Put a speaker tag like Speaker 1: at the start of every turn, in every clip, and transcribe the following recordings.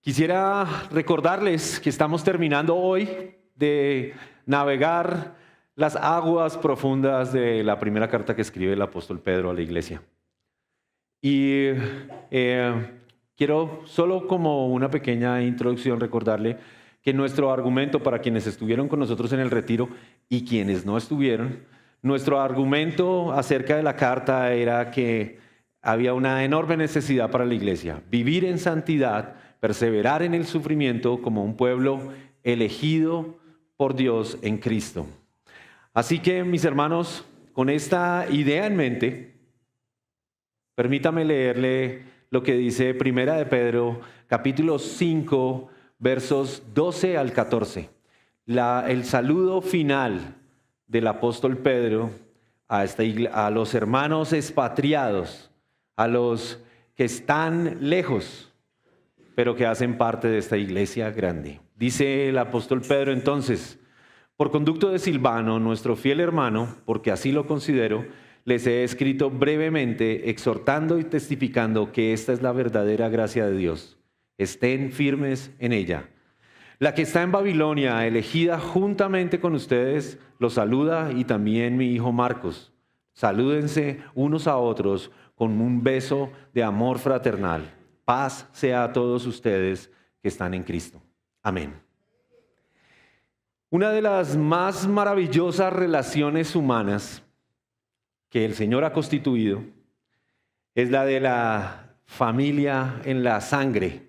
Speaker 1: Quisiera recordarles que estamos terminando hoy de navegar las aguas profundas de la primera carta que escribe el apóstol Pedro a la iglesia. Y quiero solo como una pequeña introducción recordarle que nuestro argumento para quienes estuvieron con nosotros en el retiro y quienes no estuvieron, nuestro argumento acerca de la carta era que había una enorme necesidad para la iglesia, vivir en santidad, perseverar en el sufrimiento como un pueblo elegido por Dios en Cristo. Así que, mis hermanos, con esta idea en mente, permítame leerle lo que dice Primera de Pedro, capítulo 5, versos 12 al 14. El saludo final del apóstol Pedro a los hermanos expatriados, a los que están lejos, pero que hacen parte de esta iglesia grande. Dice el apóstol Pedro entonces: por conducto de Silvano, nuestro fiel hermano, porque así lo considero, les he escrito brevemente, exhortando y testificando que esta es la verdadera gracia de Dios. Estén firmes en ella. La que está en Babilonia, elegida juntamente con ustedes, los saluda, y también mi hijo Marcos. Salúdense unos a otros con un beso de amor fraternal. Paz sea a todos ustedes que están en Cristo. Amén. Una de las más maravillosas relaciones humanas que el Señor ha constituido es la de la familia en la sangre.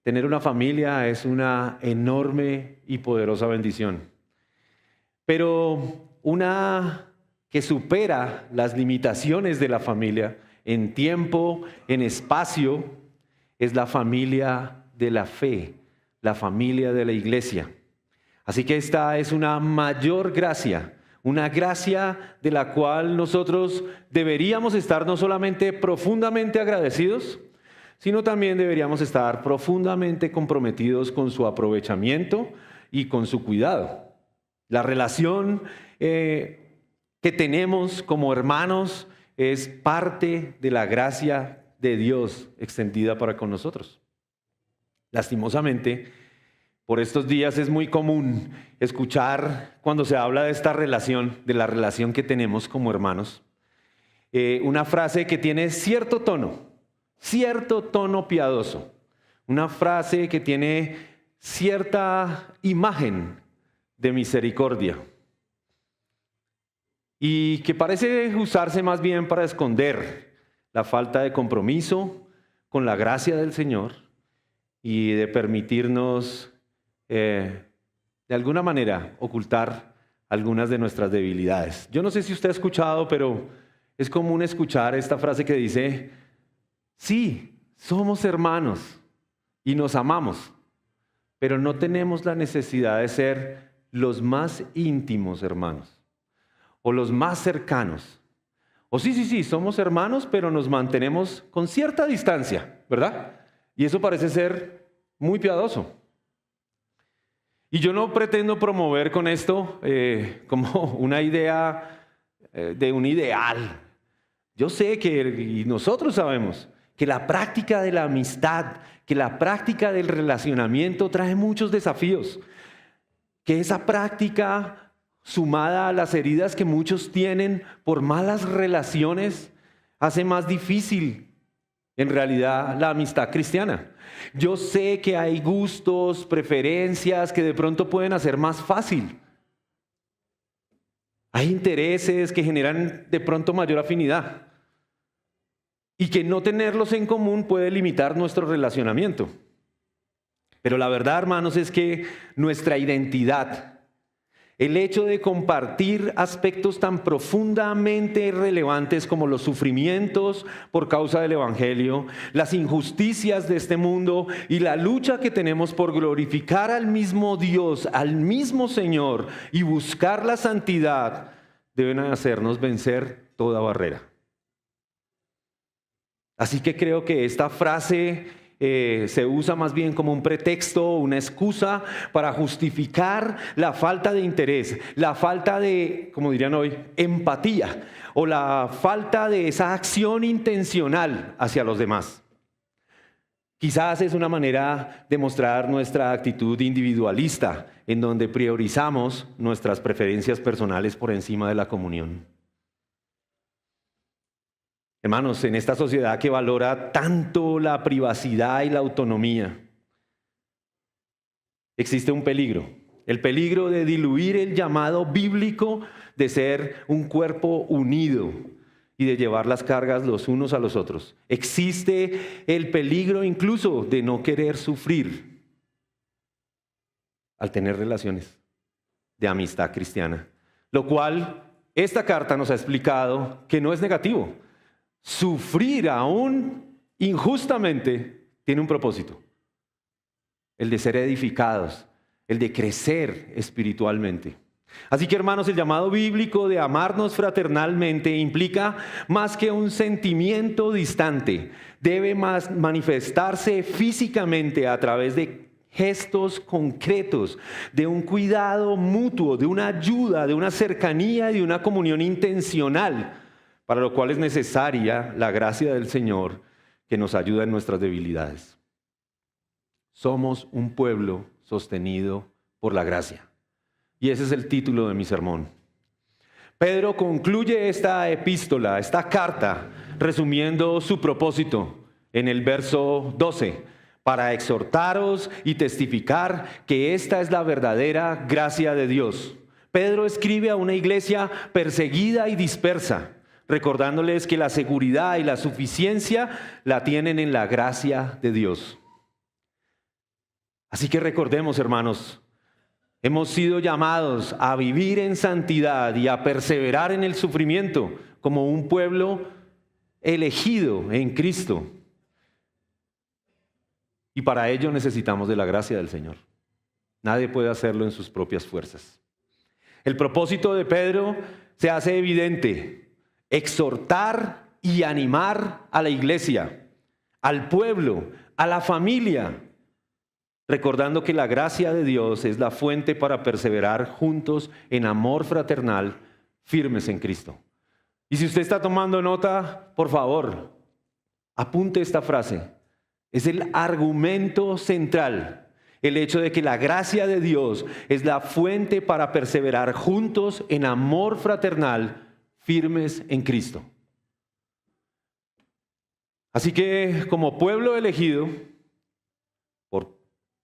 Speaker 1: Tener una familia es una enorme y poderosa bendición, pero una que supera las limitaciones de la familia en tiempo, en espacio, es la familia de la fe, la familia de la iglesia. Así que esta es una mayor gracia, una gracia de la cual nosotros deberíamos estar no solamente profundamente agradecidos, sino también deberíamos estar profundamente comprometidos con su aprovechamiento y con su cuidado. La relación que tenemos como hermanos es parte de la gracia de Dios extendida para con nosotros. Lastimosamente, por estos días es muy común escuchar cuando se habla de esta relación, de la relación que tenemos como hermanos, una frase que tiene cierto tono piadoso, una frase que tiene cierta imagen de misericordia y que parece usarse más bien para esconder la falta de compromiso con la gracia del Señor y de permitirnos de alguna manera ocultar algunas de nuestras debilidades. Yo no sé si usted ha escuchado, pero es común escuchar esta frase que dice: sí, somos hermanos y nos amamos, pero no tenemos la necesidad de ser los más íntimos hermanos o los más cercanos. O sí, somos hermanos, pero nos mantenemos con cierta distancia, ¿verdad? Y eso parece ser muy piadoso. Y yo no pretendo promover con esto como una idea de un ideal. Yo sé y nosotros sabemos que la práctica de la amistad, que la práctica del relacionamiento trae muchos desafíos, que esa práctica, sumada a las heridas que muchos tienen por malas relaciones, hace más difícil en realidad la amistad cristiana. Yo sé que hay gustos, preferencias que de pronto pueden hacer más fácil. Hay intereses que generan de pronto mayor afinidad. Y que no tenerlos en común puede limitar nuestro relacionamiento. Pero la verdad, hermanos, es que nuestra identidad, el hecho de compartir aspectos tan profundamente relevantes como los sufrimientos por causa del Evangelio, las injusticias de este mundo y la lucha que tenemos por glorificar al mismo Dios, al mismo Señor y buscar la santidad, deben hacernos vencer toda barrera. Así que creo que esta frase se usa más bien como un pretexto, una excusa para justificar la falta de interés, la falta de, como dirían hoy, empatía o la falta de esa acción intencional hacia los demás. Quizás es una manera de mostrar nuestra actitud individualista, en donde priorizamos nuestras preferencias personales por encima de la comunión. Hermanos, en esta sociedad que valora tanto la privacidad y la autonomía, existe un peligro, el peligro de diluir el llamado bíblico de ser un cuerpo unido y de llevar las cargas los unos a los otros. Existe el peligro incluso de no querer sufrir al tener relaciones de amistad cristiana, lo cual esta carta nos ha explicado que no es negativo. Sufrir aún injustamente tiene un propósito, el de ser edificados, el de crecer espiritualmente. Así que, hermanos, el llamado bíblico de amarnos fraternalmente implica más que un sentimiento distante. Debe manifestarse físicamente a través de gestos concretos, de un cuidado mutuo, de una ayuda, de una cercanía y de una comunión intencional, para lo cual es necesaria la gracia del Señor que nos ayuda en nuestras debilidades. Somos un pueblo sostenido por la gracia. Y ese es el título de mi sermón. Pedro concluye esta epístola, esta carta, resumiendo su propósito en el verso 12, para exhortaros y testificar que esta es la verdadera gracia de Dios. Pedro escribe a una iglesia perseguida y dispersa, recordándoles que la seguridad y la suficiencia la tienen en la gracia de Dios. Así que recordemos, hermanos, hemos sido llamados a vivir en santidad y a perseverar en el sufrimiento como un pueblo elegido en Cristo. Y para ello necesitamos de la gracia del Señor. Nadie puede hacerlo en sus propias fuerzas. El propósito de Pedro se hace evidente: exhortar y animar a la iglesia, al pueblo, a la familia, recordando que la gracia de Dios es la fuente para perseverar juntos en amor fraternal, firmes en Cristo. Y si usted está tomando nota, por favor, apunte esta frase. Es el argumento central, el hecho de que la gracia de Dios es la fuente para perseverar juntos en amor fraternal, firmes en Cristo. Así que, como pueblo elegido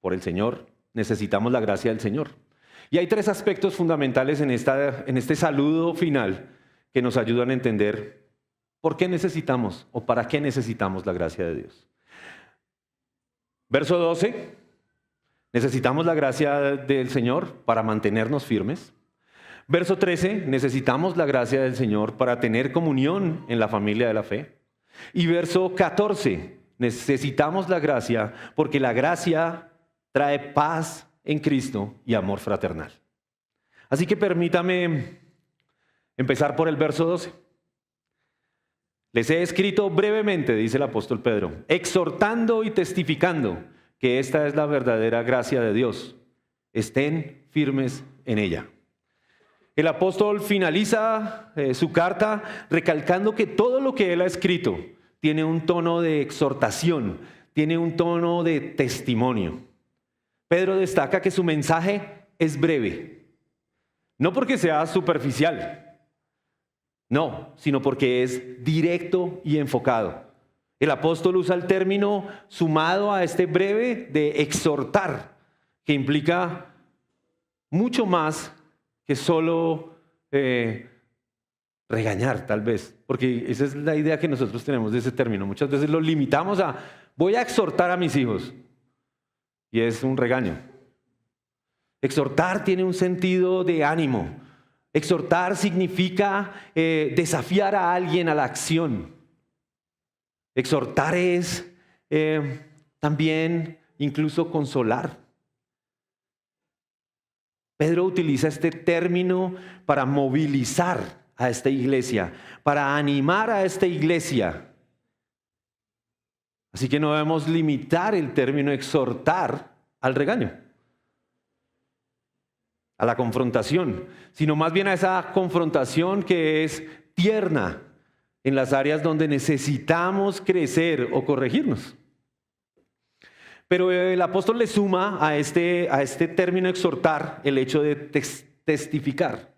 Speaker 1: por el Señor, necesitamos la gracia del Señor. Y hay tres aspectos fundamentales en este saludo final que nos ayudan a entender por qué necesitamos o para qué necesitamos la gracia de Dios. Verso 12, necesitamos la gracia del Señor para mantenernos firmes. Verso 13, necesitamos la gracia del Señor para tener comunión en la familia de la fe. Y verso 14, necesitamos la gracia porque la gracia trae paz en Cristo y amor fraternal. Así que permítame empezar por el verso 12. Les he escrito brevemente, dice el apóstol Pedro, exhortando y testificando que esta es la verdadera gracia de Dios. Estén firmes en ella. El apóstol finaliza su carta recalcando que todo lo que él ha escrito tiene un tono de exhortación, tiene un tono de testimonio. Pedro destaca que su mensaje es breve, no porque sea superficial, no, sino porque es directo y enfocado. El apóstol usa el término sumado a este breve de exhortar, que implica mucho más que solo regañar, tal vez, porque esa es la idea que nosotros tenemos de ese término. Muchas veces lo limitamos a voy a exhortar a mis hijos y es un regaño. Exhortar tiene un sentido de ánimo. Exhortar significa desafiar a alguien a la acción. Exhortar es también incluso consolar. Pedro utiliza este término para movilizar a esta iglesia, para animar a esta iglesia. Así que no debemos limitar el término exhortar al regaño, a la confrontación, sino más bien a esa confrontación que es tierna en las áreas donde necesitamos crecer o corregirnos. Pero el apóstol le suma a este término exhortar el hecho de testificar.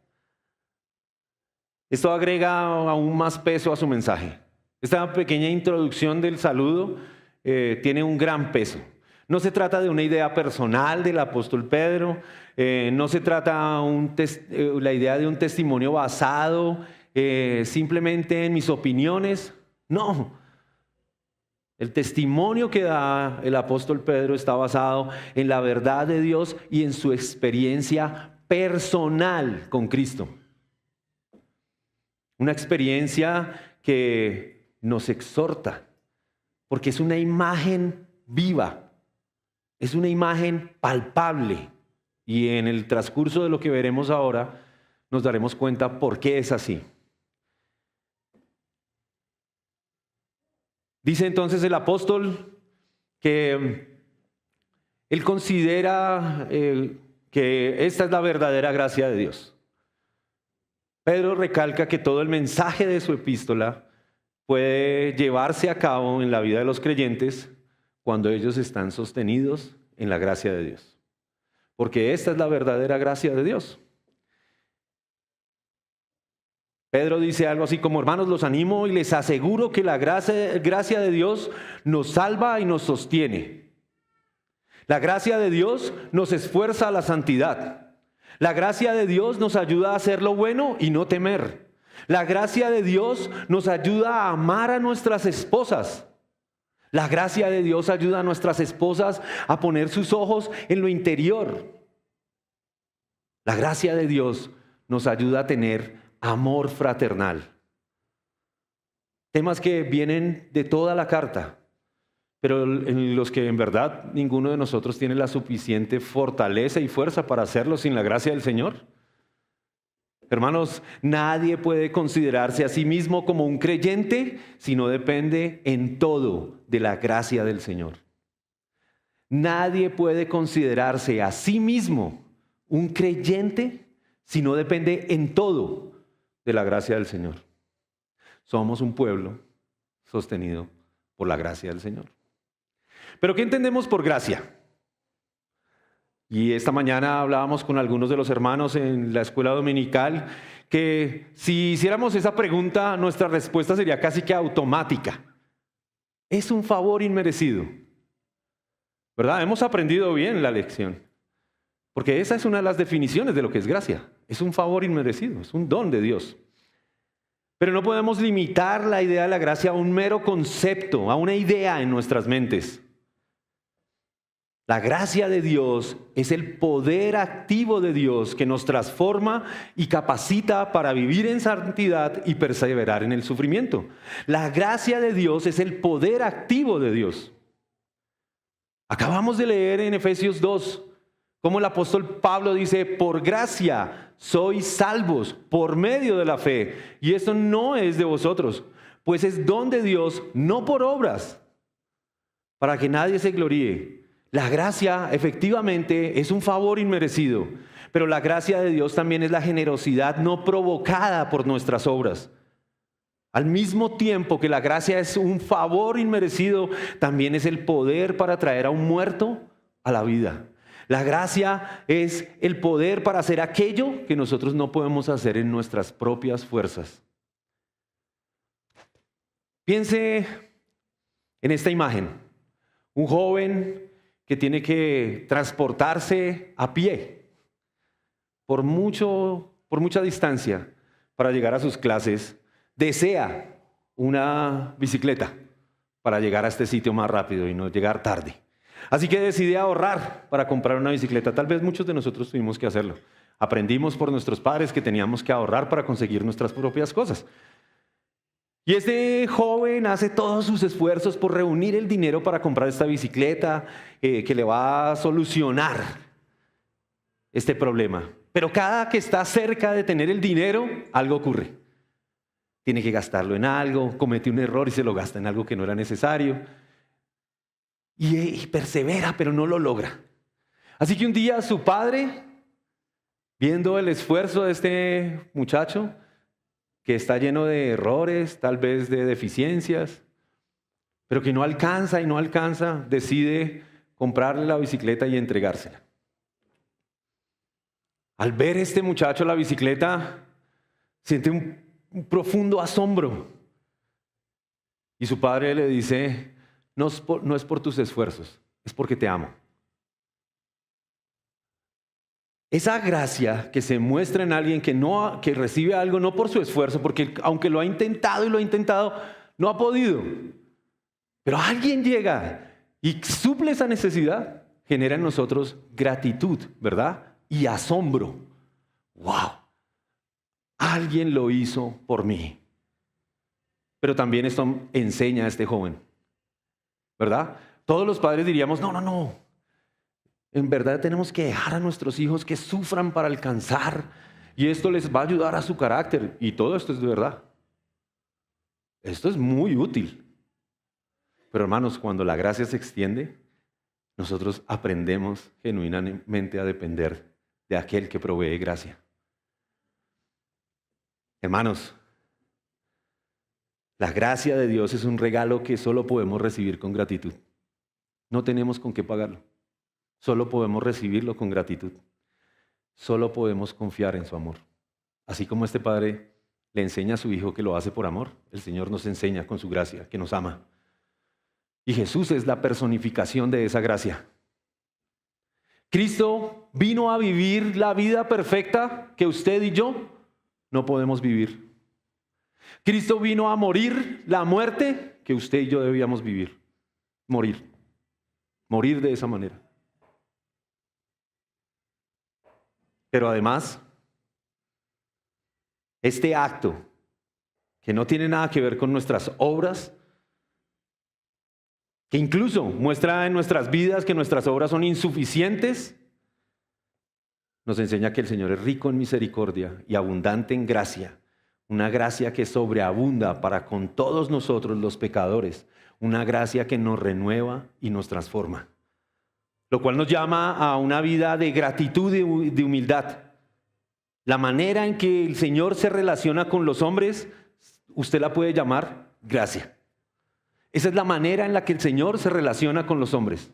Speaker 1: Esto agrega aún más peso a su mensaje. Esta pequeña introducción del saludo tiene un gran peso. No se trata de una idea personal del apóstol Pedro, no se trata la idea de un testimonio basado simplemente en mis opiniones. No. El testimonio que da el apóstol Pedro está basado en la verdad de Dios y en su experiencia personal con Cristo. Una experiencia que nos exhorta, porque es una imagen viva. Es una imagen palpable y en el transcurso de lo que veremos ahora nos daremos cuenta por qué es así. Dice entonces el apóstol que él considera que esta es la verdadera gracia de Dios. Pedro recalca que todo el mensaje de su epístola puede llevarse a cabo en la vida de los creyentes cuando ellos están sostenidos en la gracia de Dios. Porque esta es la verdadera gracia de Dios. Pedro dice algo así como: hermanos, los animo y les aseguro que la gracia de Dios nos salva y nos sostiene. La gracia de Dios nos esfuerza a la santidad. La gracia de Dios nos ayuda a hacer lo bueno y no temer. La gracia de Dios nos ayuda a amar a nuestras esposas. La gracia de Dios ayuda a nuestras esposas a poner sus ojos en lo interior. La gracia de Dios nos ayuda a tener amor fraternal. Temas que vienen de toda la carta, pero en los que en verdad ninguno de nosotros tiene la suficiente fortaleza y fuerza para hacerlo sin la gracia del Señor. Hermanos, nadie puede considerarse a sí mismo como un creyente si no depende en todo de la gracia del Señor. Nadie puede considerarse a sí mismo un creyente si no depende en todo de la gracia del Señor. Somos un pueblo sostenido por la gracia del Señor. ¿Pero qué entendemos por gracia? Y esta mañana hablábamos con algunos de los hermanos en la escuela dominical que si hiciéramos esa pregunta, nuestra respuesta sería casi que automática. Es un favor inmerecido. ¿Verdad? Hemos aprendido bien la lección. Porque esa es una de las definiciones de lo que es gracia. Es un favor inmerecido, es un don de Dios. Pero no podemos limitar la idea de la gracia a un mero concepto, a una idea en nuestras mentes. La gracia de Dios es el poder activo de Dios que nos transforma y capacita para vivir en santidad y perseverar en el sufrimiento. La gracia de Dios es el poder activo de Dios. Acabamos de leer en Efesios 2 cómo el apóstol Pablo dice: por gracia sois salvos por medio de la fe. Y esto no es de vosotros, pues es don de Dios, no por obras, para que nadie se gloríe. La gracia efectivamente es un favor inmerecido, pero la gracia de Dios también es la generosidad no provocada por nuestras obras. Al mismo tiempo que la gracia es un favor inmerecido, también es el poder para traer a un muerto a la vida. La gracia es el poder para hacer aquello que nosotros no podemos hacer en nuestras propias fuerzas. Piense en esta imagen. Un joven que tiene que transportarse a pie por mucha distancia para llegar a sus clases, desea una bicicleta para llegar a este sitio más rápido y no llegar tarde. Así que decide ahorrar para comprar una bicicleta. Tal vez muchos de nosotros tuvimos que hacerlo. Aprendimos por nuestros padres que teníamos que ahorrar para conseguir nuestras propias cosas. Y este joven hace todos sus esfuerzos por reunir el dinero para comprar esta bicicleta que le va a solucionar este problema. Pero cada que está cerca de tener el dinero, algo ocurre. Tiene que gastarlo en algo, comete un error y se lo gasta en algo que no era necesario. Y persevera, pero no lo logra. Así que un día su padre, viendo el esfuerzo de este muchacho, que está lleno de errores, tal vez de deficiencias, pero que no alcanza, decide comprarle la bicicleta y entregársela. Al ver este muchacho la bicicleta, siente un profundo asombro. Y su padre le dice, no es por tus esfuerzos, es porque te amo. Esa gracia que se muestra en alguien que recibe algo no por su esfuerzo, porque aunque lo ha intentado y lo ha intentado, no ha podido. Pero alguien llega y suple esa necesidad, genera en nosotros gratitud, ¿verdad? Y asombro. ¡Wow! Alguien lo hizo por mí. Pero también esto enseña a este joven, ¿verdad? Todos los padres diríamos, no. En verdad tenemos que dejar a nuestros hijos que sufran para alcanzar. Y esto les va a ayudar a su carácter. Y todo esto es de verdad. Esto es muy útil. Pero hermanos, cuando la gracia se extiende, nosotros aprendemos genuinamente a depender de aquel que provee gracia. Hermanos, la gracia de Dios es un regalo que solo podemos recibir con gratitud. No tenemos con qué pagarlo. Solo podemos recibirlo con gratitud. Solo podemos confiar en su amor. Así como este padre le enseña a su hijo que lo hace por amor, el Señor nos enseña con su gracia que nos ama. Y Jesús es la personificación de esa gracia. Cristo vino a vivir la vida perfecta que usted y yo no podemos vivir. Cristo vino a morir la muerte que usted y yo debíamos vivir. Morir de esa manera. Pero además, este acto, que no tiene nada que ver con nuestras obras, que incluso muestra en nuestras vidas que nuestras obras son insuficientes, nos enseña que el Señor es rico en misericordia y abundante en gracia, una gracia que sobreabunda para con todos nosotros los pecadores, una gracia que nos renueva y nos transforma, lo cual nos llama a una vida de gratitud y de humildad. La manera en que el Señor se relaciona con los hombres, usted la puede llamar gracia. Esa es la manera en la que el Señor se relaciona con los hombres.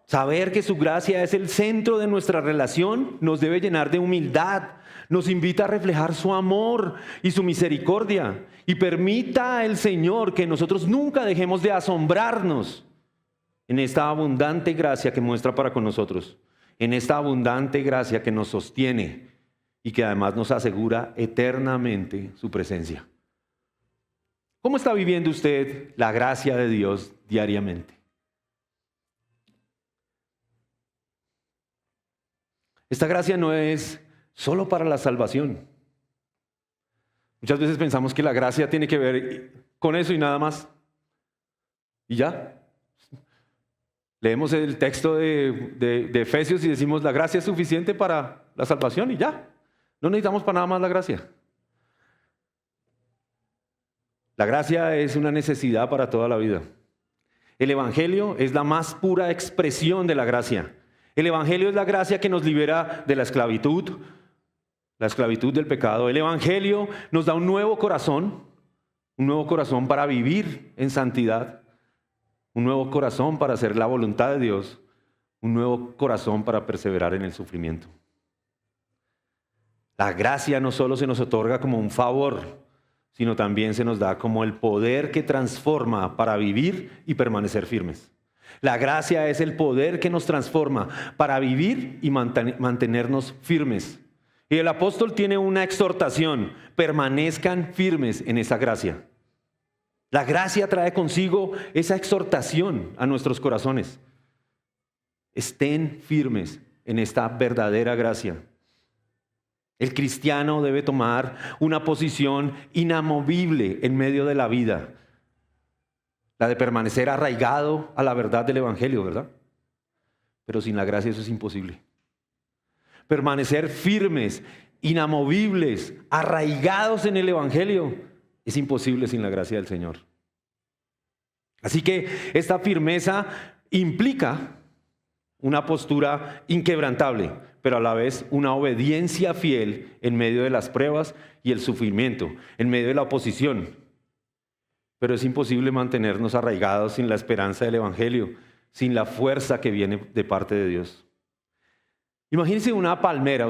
Speaker 1: Saber que su gracia es el centro de nuestra relación nos debe llenar de humildad. Nos invita a reflejar su amor y su misericordia. Y permita el Señor que nosotros nunca dejemos de asombrarnos en esta abundante gracia que muestra para con nosotros. En esta abundante gracia que nos sostiene y que además nos asegura eternamente su presencia. ¿Cómo está viviendo usted la gracia de Dios diariamente? Esta gracia no es solo para la salvación. Muchas veces pensamos que la gracia tiene que ver con eso y nada más. Y ya. Leemos el texto de Efesios y decimos la gracia es suficiente para la salvación y ya. No necesitamos para nada más la gracia. La gracia es una necesidad para toda la vida. El Evangelio es la más pura expresión de la gracia. El Evangelio es la gracia que nos libera de la esclavitud del pecado. El Evangelio nos da un nuevo corazón para vivir en santidad, un nuevo corazón para hacer la voluntad de Dios, un nuevo corazón para perseverar en el sufrimiento. La gracia no solo se nos otorga como un favor, sino también se nos da como el poder que transforma para vivir y permanecer firmes. La gracia es el poder que nos transforma para vivir y mantenernos firmes. Y el apóstol tiene una exhortación: permanezcan firmes en esa gracia. La gracia trae consigo esa exhortación a nuestros corazones. Estén firmes en esta verdadera gracia. El cristiano debe tomar una posición inamovible en medio de la vida. La de permanecer arraigado a la verdad del Evangelio, ¿verdad? Pero sin la gracia eso es imposible. Permanecer firmes, inamovibles, arraigados en el Evangelio, es imposible sin la gracia del Señor. Así que esta firmeza implica una postura inquebrantable, pero a la vez una obediencia fiel en medio de las pruebas y el sufrimiento, en medio de la oposición. Pero es imposible mantenernos arraigados sin la esperanza del Evangelio sin la fuerza que viene de parte de Dios. Imagínense una palmera.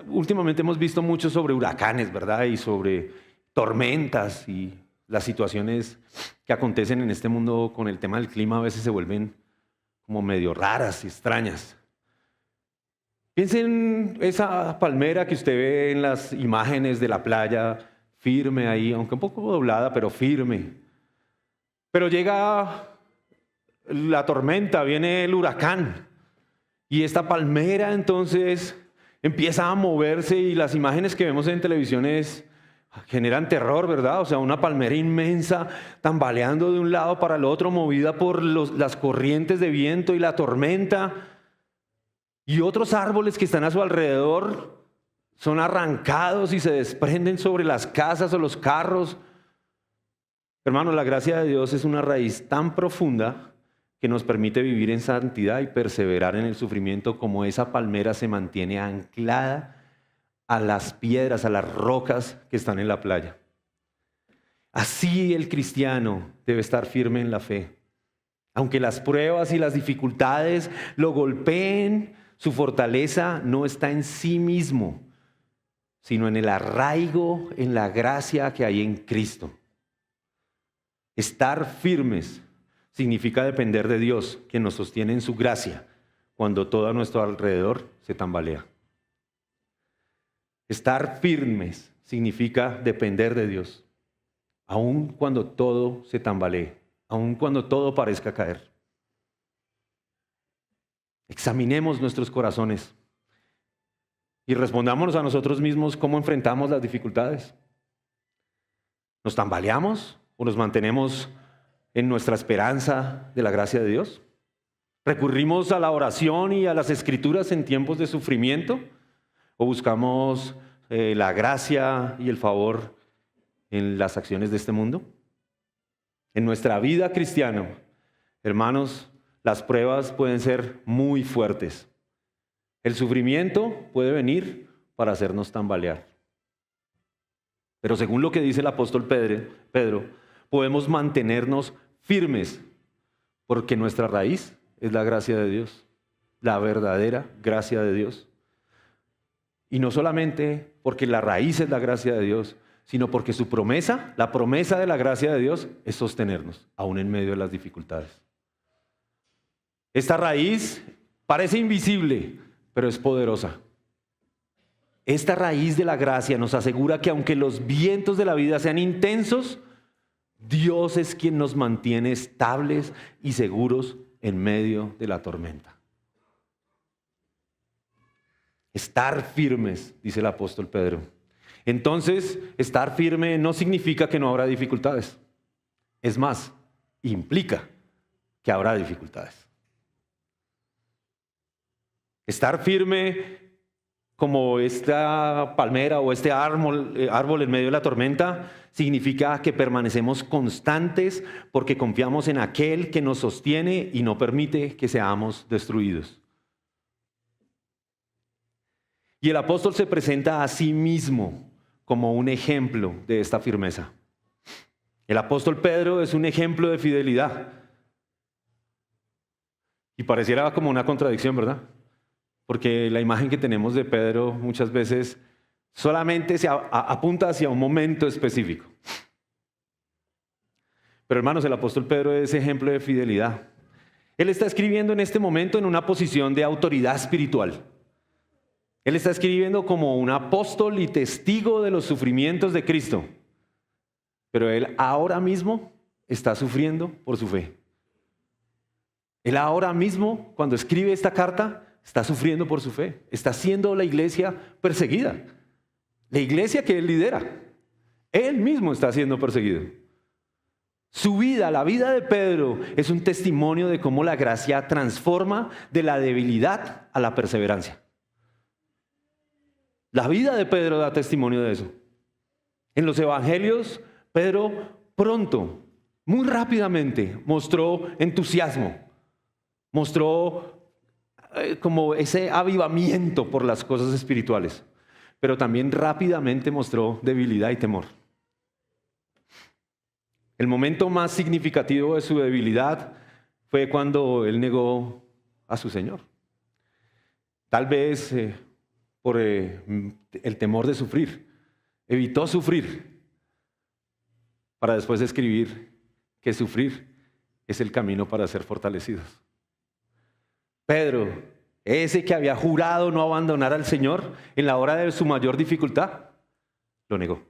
Speaker 1: Últimamente hemos visto mucho sobre huracanes, ¿verdad? Y sobre tormentas y las situaciones que acontecen en este mundo con el tema del clima a veces se vuelven como medio raras y extrañas. Piensen en esa palmera que usted ve en las imágenes de la playa, firme ahí, aunque un poco doblada, pero firme. Pero llega la tormenta, viene el huracán y esta palmera entonces empieza a moverse y las imágenes que vemos en televisiones generan terror, ¿verdad? O sea, una palmera inmensa tambaleando de un lado para el otro, movida por las corrientes de viento y la tormenta. Y otros árboles que están a su alrededor son arrancados y se desprenden sobre las casas o los carros. Hermanos, la gracia de Dios es una raíz tan profunda que nos permite vivir en santidad y perseverar en el sufrimiento como esa palmera se mantiene anclada a las piedras, a las rocas que están en la playa. Así el cristiano debe estar firme en la fe. Aunque las pruebas y las dificultades lo golpeen, su fortaleza no está en sí mismo, sino en el arraigo, en la gracia que hay en Cristo. Estar firmes significa depender de Dios, quien nos sostiene en su gracia, cuando todo a nuestro alrededor se tambalea. Estar firmes significa depender de Dios, aun cuando todo se tambalee, aun cuando todo parezca caer. Examinemos nuestros corazones y respondámonos a nosotros mismos cómo enfrentamos las dificultades. ¿Nos tambaleamos o nos mantenemos en nuestra esperanza de la gracia de Dios? ¿Recurrimos a la oración y a las escrituras en tiempos de sufrimiento? ¿O buscamos la gracia y el favor en las acciones de este mundo? En nuestra vida cristiana, hermanos, las pruebas pueden ser muy fuertes. El sufrimiento puede venir para hacernos tambalear. Pero según lo que dice el apóstol Pedro, podemos mantenernos firmes porque nuestra raíz es la gracia de Dios, la verdadera gracia de Dios. Y no solamente porque la raíz es la gracia de Dios, sino porque su promesa, la promesa de la gracia de Dios, es sostenernos, aún en medio de las dificultades. Esta raíz parece invisible, pero es poderosa. Esta raíz de la gracia nos asegura que aunque los vientos de la vida sean intensos, Dios es quien nos mantiene estables y seguros en medio de la tormenta. Estar firmes, dice el apóstol Pedro. Entonces, estar firme no significa que no habrá dificultades. Es más, implica que habrá dificultades. Estar firme como esta palmera o este árbol en medio de la tormenta significa que permanecemos constantes porque confiamos en aquel que nos sostiene y no permite que seamos destruidos. Y el apóstol se presenta a sí mismo como un ejemplo de esta firmeza. El apóstol Pedro es un ejemplo de fidelidad. Y pareciera como una contradicción, ¿verdad? Porque la imagen que tenemos de Pedro muchas veces solamente se apunta hacia un momento específico. Pero hermanos, el apóstol Pedro es ejemplo de fidelidad. Él está escribiendo en este momento en una posición de autoridad espiritual. Él está escribiendo como un apóstol y testigo de los sufrimientos de Cristo. Pero él ahora mismo está sufriendo por su fe. Él ahora mismo, cuando escribe esta carta, está sufriendo por su fe. Está siendo la iglesia perseguida. La iglesia que él lidera. Él mismo está siendo perseguido. Su vida, la vida de Pedro, es un testimonio de cómo la gracia transforma de la debilidad a la perseverancia. La vida de Pedro da testimonio de eso. En los evangelios, Pedro pronto, muy rápidamente, mostró entusiasmo, mostró como ese avivamiento por las cosas espirituales, pero también rápidamente mostró debilidad y temor. El momento más significativo de su debilidad fue cuando él negó a su Señor. Tal vez por el temor de sufrir. Evitó sufrir para después escribir que sufrir es el camino para ser fortalecidos. Pedro, ese que había jurado no abandonar al Señor en la hora de su mayor dificultad, lo negó.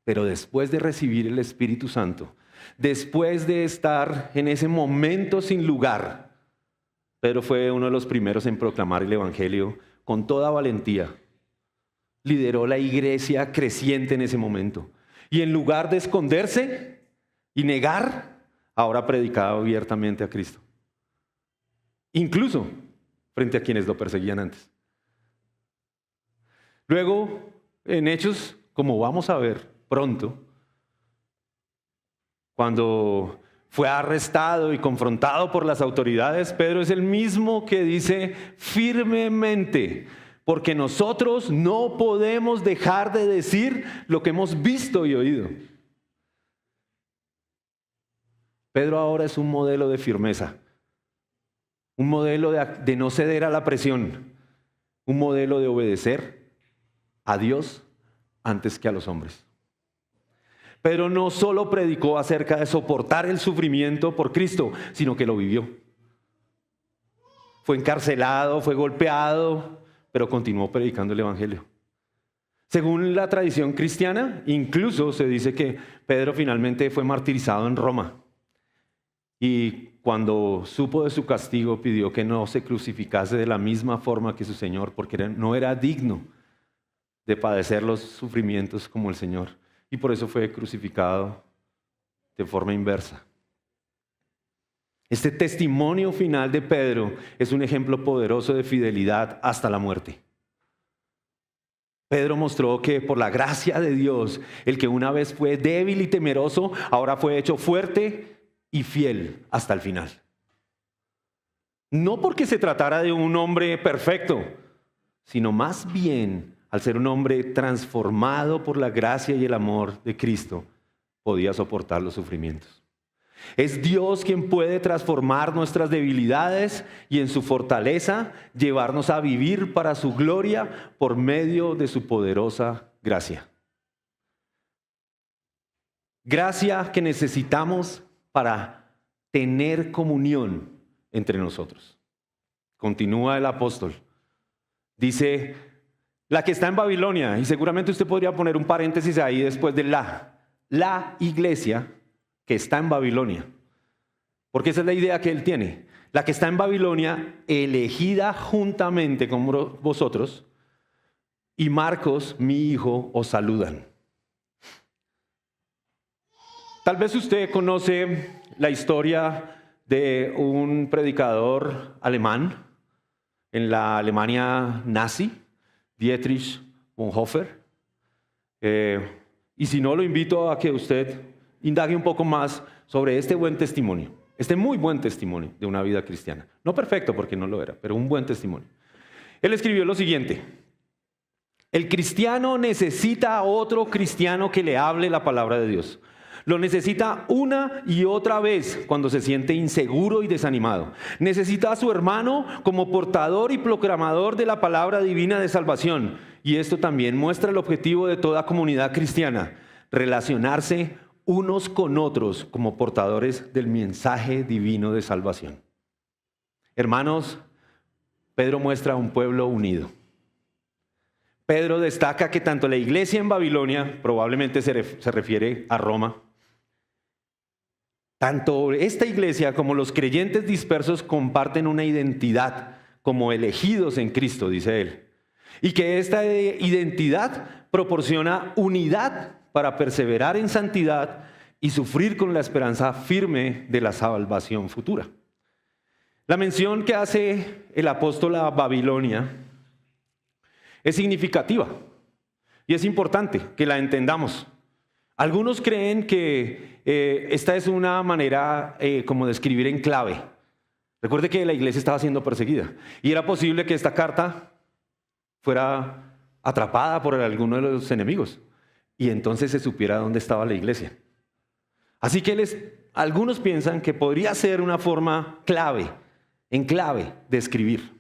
Speaker 1: Pero después de recibir el Espíritu Santo, después de estar en ese momento sin lugar, Pedro fue uno de los primeros en proclamar el Evangelio con toda valentía. Lideró la iglesia creciente en ese momento. Y en lugar de esconderse y negar, ahora predicaba abiertamente a Cristo. Incluso frente a quienes lo perseguían antes. Luego, en Hechos, como vamos a ver pronto, cuando fue arrestado y confrontado por las autoridades, Pedro es el mismo que dice firmemente: porque nosotros no podemos dejar de decir lo que hemos visto y oído. Pedro ahora es un modelo de firmeza, un modelo de no ceder a la presión, un modelo de obedecer a Dios antes que a los hombres. Pedro no solo predicó acerca de soportar el sufrimiento por Cristo, sino que lo vivió. Fue encarcelado, fue golpeado, pero continuó predicando el Evangelio. Según la tradición cristiana, incluso se dice que Pedro finalmente fue martirizado en Roma. Y cuando supo de su castigo, pidió que no se crucificase de la misma forma que su Señor, porque no era digno de padecer los sufrimientos como el Señor. Y por eso fue crucificado de forma inversa. Este testimonio final de Pedro es un ejemplo poderoso de fidelidad hasta la muerte. Pedro mostró que por la gracia de Dios, el que una vez fue débil y temeroso, ahora fue hecho fuerte y fiel hasta el final. No porque se tratara de un hombre perfecto, sino más bien al ser un hombre transformado por la gracia y el amor de Cristo, podía soportar los sufrimientos. Es Dios quien puede transformar nuestras debilidades y en su fortaleza llevarnos a vivir para su gloria por medio de su poderosa gracia. Gracia que necesitamos para tener comunión entre nosotros. Continúa el apóstol. Dice: la que está en Babilonia, y seguramente usted podría poner un paréntesis ahí después de la iglesia que está en Babilonia, porque esa es la idea que él tiene. La que está en Babilonia, elegida juntamente con vosotros, y Marcos, mi hijo, os saludan. Tal vez usted conoce la historia de un predicador alemán en la Alemania nazi, Dietrich Bonhoeffer. Y si no, lo invito a que usted indague un poco más sobre este buen testimonio, este muy buen testimonio de una vida cristiana. No perfecto, porque no lo era, pero un buen testimonio. Él escribió lo siguiente: el cristiano necesita a otro cristiano que le hable la palabra de Dios. Lo necesita una y otra vez cuando se siente inseguro y desanimado. Necesita a su hermano como portador y proclamador de la palabra divina de salvación. Y esto también muestra el objetivo de toda comunidad cristiana: relacionarse unos con otros como portadores del mensaje divino de salvación. Hermanos, Pedro muestra un pueblo unido. Pedro destaca que tanto la iglesia en Babilonia, probablemente se refiere a Roma, tanto esta iglesia como los creyentes dispersos comparten una identidad como elegidos en Cristo, dice él. Y que esta identidad proporciona unidad para perseverar en santidad y sufrir con la esperanza firme de la salvación futura. La mención que hace el apóstol a Babilonia es significativa y es importante que la entendamos. Algunos creen que esta es una manera como de escribir en clave. Recuerde que la iglesia estaba siendo perseguida y era posible que esta carta fuera atrapada por alguno de los enemigos y entonces se supiera dónde estaba la iglesia. Así que algunos piensan que podría ser una forma en clave de escribir.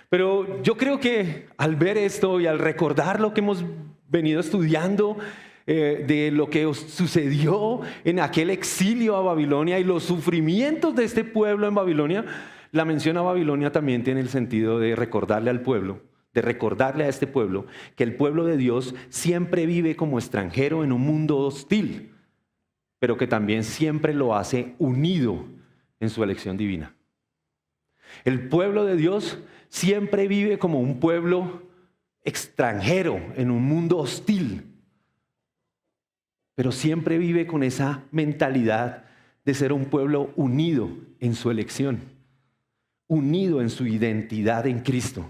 Speaker 1: Pero yo creo que al ver esto y al recordar lo que hemos venido estudiando, de lo que sucedió en aquel exilio a Babilonia y los sufrimientos de este pueblo en Babilonia, la mención a Babilonia también tiene el sentido de recordarle al pueblo, de recordarle a este pueblo que el pueblo de Dios siempre vive como extranjero en un mundo hostil, pero que también siempre lo hace unido en su elección divina. El pueblo de Dios siempre vive como un pueblo extranjero en un mundo hostil, pero siempre vive con esa mentalidad de ser un pueblo unido en su elección, unido en su identidad en Cristo.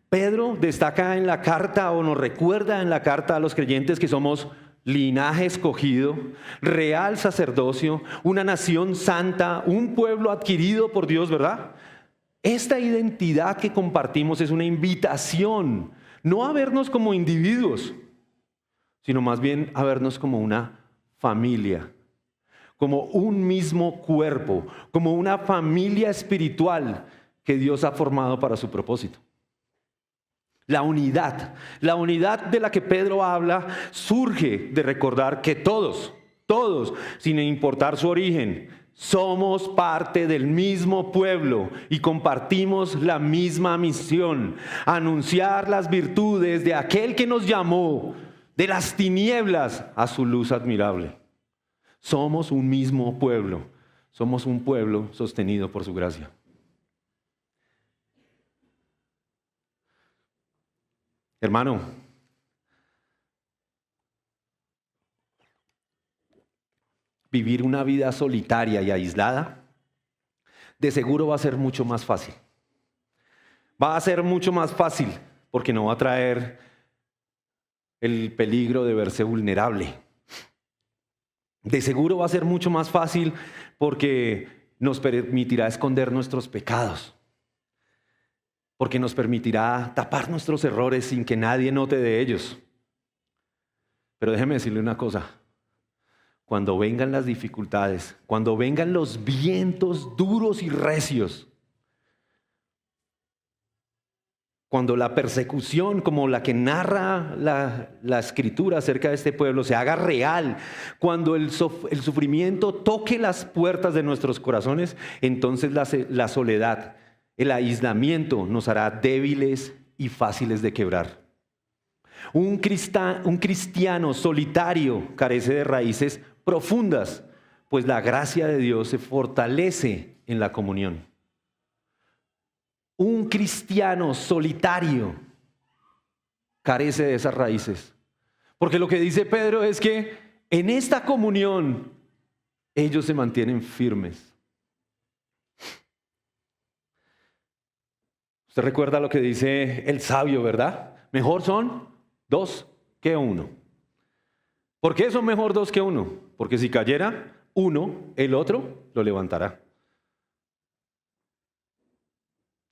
Speaker 1: Pedro destaca en la carta, o nos recuerda en la carta a los creyentes, que somos linaje escogido, real sacerdocio, una nación santa, un pueblo adquirido por Dios, ¿verdad? Esta identidad que compartimos es una invitación, no a vernos como individuos, sino más bien a vernos como una familia, como un mismo cuerpo, como una familia espiritual que Dios ha formado para su propósito. La unidad de la que Pedro habla surge de recordar que todos, sin importar su origen, somos parte del mismo pueblo y compartimos la misma misión: anunciar las virtudes de aquel que nos llamó de las tinieblas a su luz admirable. Somos un mismo pueblo, somos un pueblo sostenido por su gracia. Hermano, vivir una vida solitaria y aislada, de seguro va a ser mucho más fácil. Va a ser mucho más fácil porque no va a traer el peligro de verse vulnerable. De seguro va a ser mucho más fácil porque nos permitirá esconder nuestros pecados, porque nos permitirá tapar nuestros errores sin que nadie note de ellos. Pero déjeme decirle una cosa: cuando vengan las dificultades, cuando vengan los vientos duros y recios, cuando la persecución como la que narra la Escritura acerca de este pueblo se haga real, cuando el sufrimiento toque las puertas de nuestros corazones, entonces la soledad, el aislamiento nos hará débiles y fáciles de quebrar. Un cristiano solitario carece de raíces profundas, pues la gracia de Dios se fortalece en la comunión. Un cristiano solitario carece de esas raíces, porque lo que dice Pedro es que en esta comunión ellos se mantienen firmes. Usted recuerda lo que dice el sabio, ¿verdad? Mejor son 2 que 1. ¿Por qué son mejor 2 que 1? Porque si cayera uno, el otro lo levantará.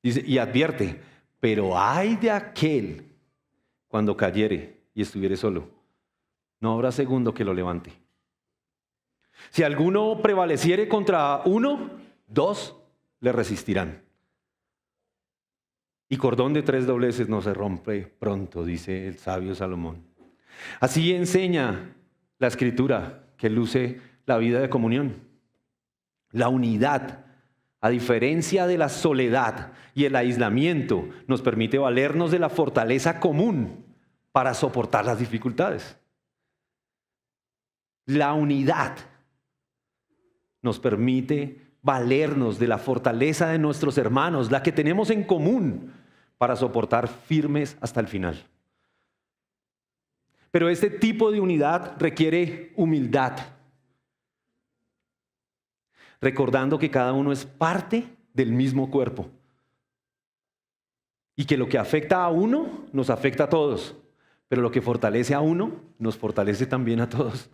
Speaker 1: Dice, y advierte, pero ay de aquel cuando cayere y estuviere solo, no habrá segundo que lo levante. Si alguno prevaleciere contra uno, 2 le resistirán. Y cordón de 3 dobleces no se rompe pronto, dice el sabio Salomón. Así enseña la Escritura que luce la vida de comunión. La unidad, a diferencia de la soledad y el aislamiento, nos permite valernos de la fortaleza común para soportar las dificultades. La unidad nos permite valernos de la fortaleza de nuestros hermanos, la que tenemos en común, para soportar firmes hasta el final. Pero este tipo de unidad requiere humildad, recordando que cada uno es parte del mismo cuerpo y que lo que afecta a uno nos afecta a todos, pero lo que fortalece a uno nos fortalece también a todos.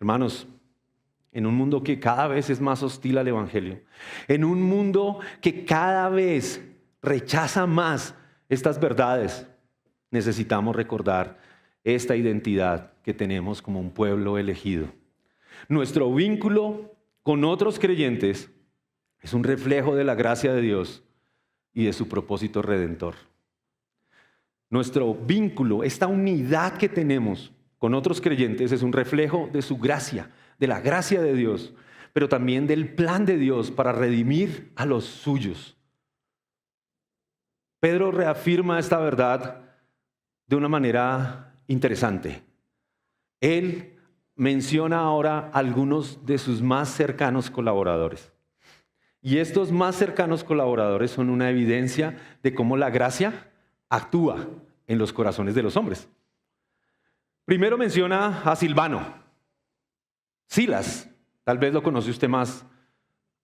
Speaker 1: Hermanos, en un mundo que cada vez es más hostil al Evangelio, en un mundo que cada vez rechaza más estas verdades, necesitamos recordar esta identidad que tenemos como un pueblo elegido. Nuestro vínculo con otros creyentes es un reflejo de la gracia de Dios y de su propósito redentor. Nuestro vínculo, esta unidad que tenemos con otros creyentes es un reflejo de su gracia, de la gracia de Dios, pero también del plan de Dios para redimir a los suyos. Pedro reafirma esta verdad de una manera interesante. Él menciona ahora algunos de sus más cercanos colaboradores. Y estos más cercanos colaboradores son una evidencia de cómo la gracia actúa en los corazones de los hombres. Primero menciona a Silvano. Silas, tal vez lo conoce usted más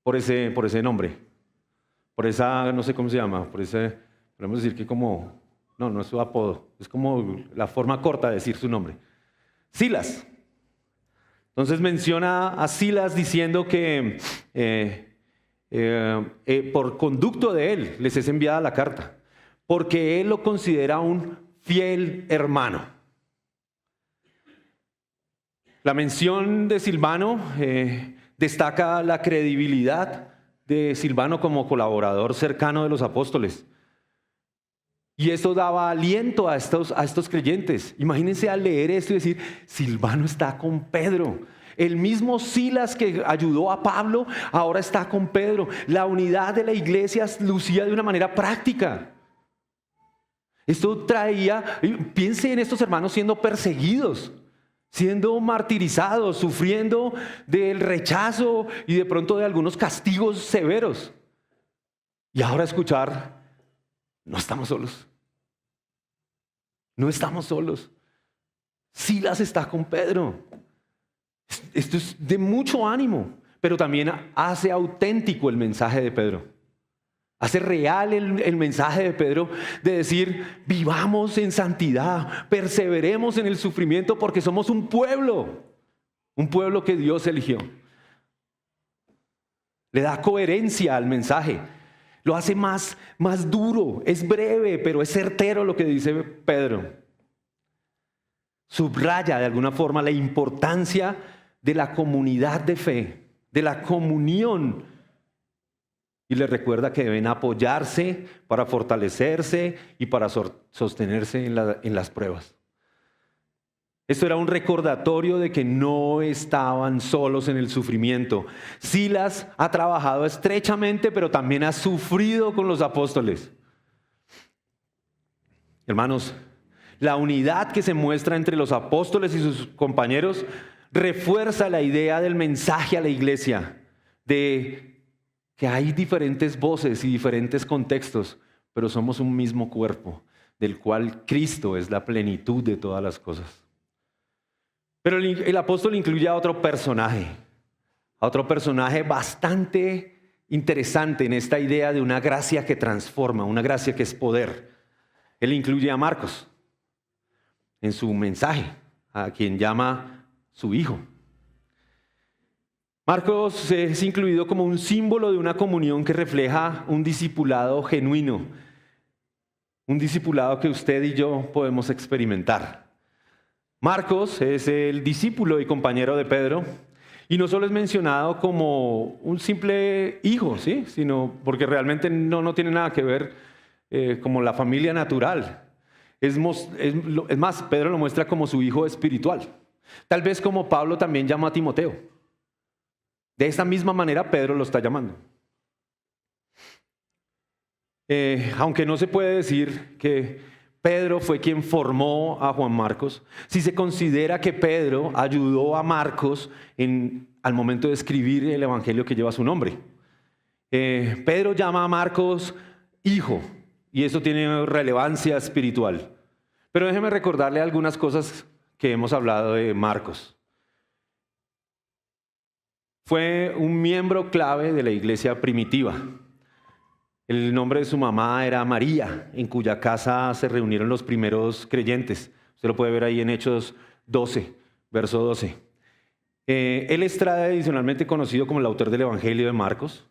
Speaker 1: por ese nombre, por esa, no sé cómo se llama, por ese, podemos decir que como, no es su apodo, es como la forma corta de decir su nombre. Silas. Entonces menciona a Silas diciendo que por conducto de él les es enviada la carta, porque él lo considera un fiel hermano. La mención de Silvano destaca la credibilidad de Silvano como colaborador cercano de los apóstoles. Y esto daba aliento a estos creyentes. Imagínense al leer esto y decir, Silvano está con Pedro. El mismo Silas que ayudó a Pablo ahora está con Pedro. La unidad de la iglesia lucía de una manera práctica. Esto traía, piense en estos hermanos siendo perseguidos, siendo martirizados, sufriendo del rechazo y de pronto de algunos castigos severos. Y ahora escuchar, no estamos solos. No estamos solos. Silas está con Pedro. Esto es de mucho ánimo, pero también hace auténtico el mensaje de Pedro. Hace real el mensaje de Pedro de decir, vivamos en santidad, perseveremos en el sufrimiento porque somos un pueblo que Dios eligió. Le da coherencia al mensaje, lo hace más duro, es breve, pero es certero lo que dice Pedro. Subraya de alguna forma la importancia de la comunidad de fe, de la comunión. Y les recuerda que deben apoyarse para fortalecerse y para sostenerse en las pruebas. Esto era un recordatorio de que no estaban solos en el sufrimiento. Silas ha trabajado estrechamente, pero también ha sufrido con los apóstoles. Hermanos, la unidad que se muestra entre los apóstoles y sus compañeros refuerza la idea del mensaje a la iglesia, de que hay diferentes voces y diferentes contextos, pero somos un mismo cuerpo, del cual Cristo es la plenitud de todas las cosas. Pero el apóstol incluye a otro personaje bastante interesante en esta idea de una gracia que transforma, una gracia que es poder. Él incluye a Marcos en su mensaje, a quien llama su hijo. Marcos es incluido como un símbolo de una comunión que refleja un discipulado genuino, un discipulado que usted y yo podemos experimentar. Marcos es el discípulo y compañero de Pedro, y no solo es mencionado como un simple hijo, ¿sí? Sino porque realmente no tiene nada que ver como la familia natural. Es más, Pedro lo muestra como su hijo espiritual. Tal vez como Pablo también llama a Timoteo. De esta misma manera Pedro lo está llamando. Aunque no se puede decir que Pedro fue quien formó a Juan Marcos, si se considera que Pedro ayudó a Marcos al momento de escribir el evangelio que lleva su nombre. Pedro llama a Marcos hijo, y eso tiene relevancia espiritual. Pero déjeme recordarle algunas cosas que hemos hablado de Marcos. Fue un miembro clave de la iglesia primitiva. El nombre de su mamá era María, en cuya casa se reunieron los primeros creyentes. Usted lo puede ver ahí en Hechos 12, verso 12. Él es tradicionalmente conocido como el autor del Evangelio de Marcos,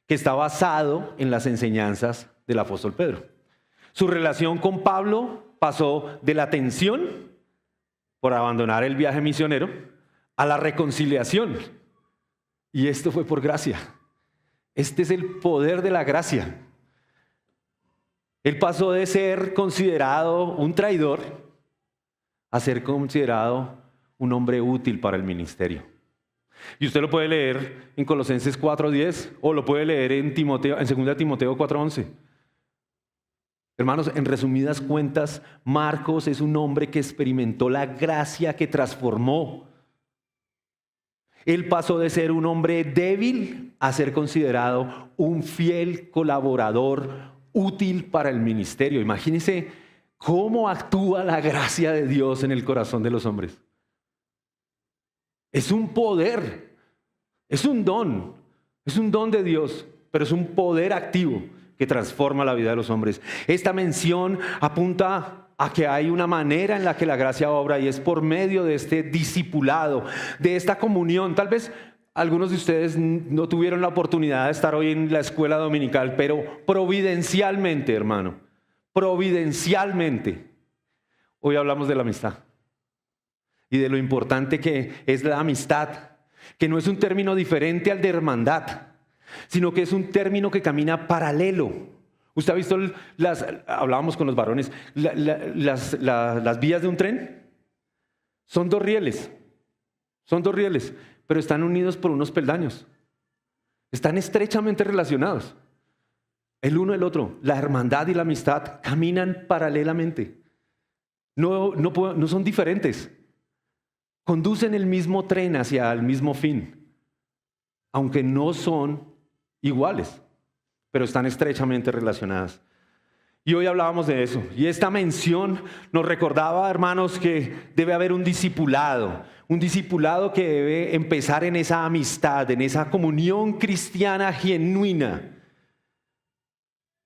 Speaker 1: que está basado en las enseñanzas del apóstol Pedro. Su relación con Pablo pasó de la tensión por abandonar el viaje misionero a la reconciliación. Y esto fue por gracia. Este es el poder de la gracia. Él pasó de ser considerado un traidor a ser considerado un hombre útil para el ministerio. Y usted lo puede leer en Colosenses 4:10 o lo puede leer en 2 Timoteo 4:11. Hermanos, en resumidas cuentas, Marcos es un hombre que experimentó la gracia que transformó. Él pasó de ser un hombre débil a ser considerado un fiel colaborador útil para el ministerio. Imagínense cómo actúa la gracia de Dios en el corazón de los hombres. Es un poder, es un don de Dios, pero es un poder activo que transforma la vida de los hombres. Esta mención apunta a que hay una manera en la que la gracia obra y es por medio de este discipulado, de esta comunión. Tal vez algunos de ustedes no tuvieron la oportunidad de estar hoy en la escuela dominical, pero providencialmente, hermano, providencialmente, hoy hablamos de la amistad y de lo importante que es la amistad, que no es un término diferente al de hermandad, sino que es un término que camina paralelo. ¿Usted ha visto hablábamos con los varones, las vías de un tren? Son dos rieles, pero están unidos por unos peldaños. Están estrechamente relacionados. El uno el otro, la hermandad y la amistad caminan paralelamente. No son diferentes. Conducen el mismo tren hacia el mismo fin, aunque no son iguales, pero están estrechamente relacionadas. Y hoy hablábamos de eso. Y esta mención nos recordaba, hermanos, que debe haber un discipulado que debe empezar en esa amistad, en esa comunión cristiana genuina,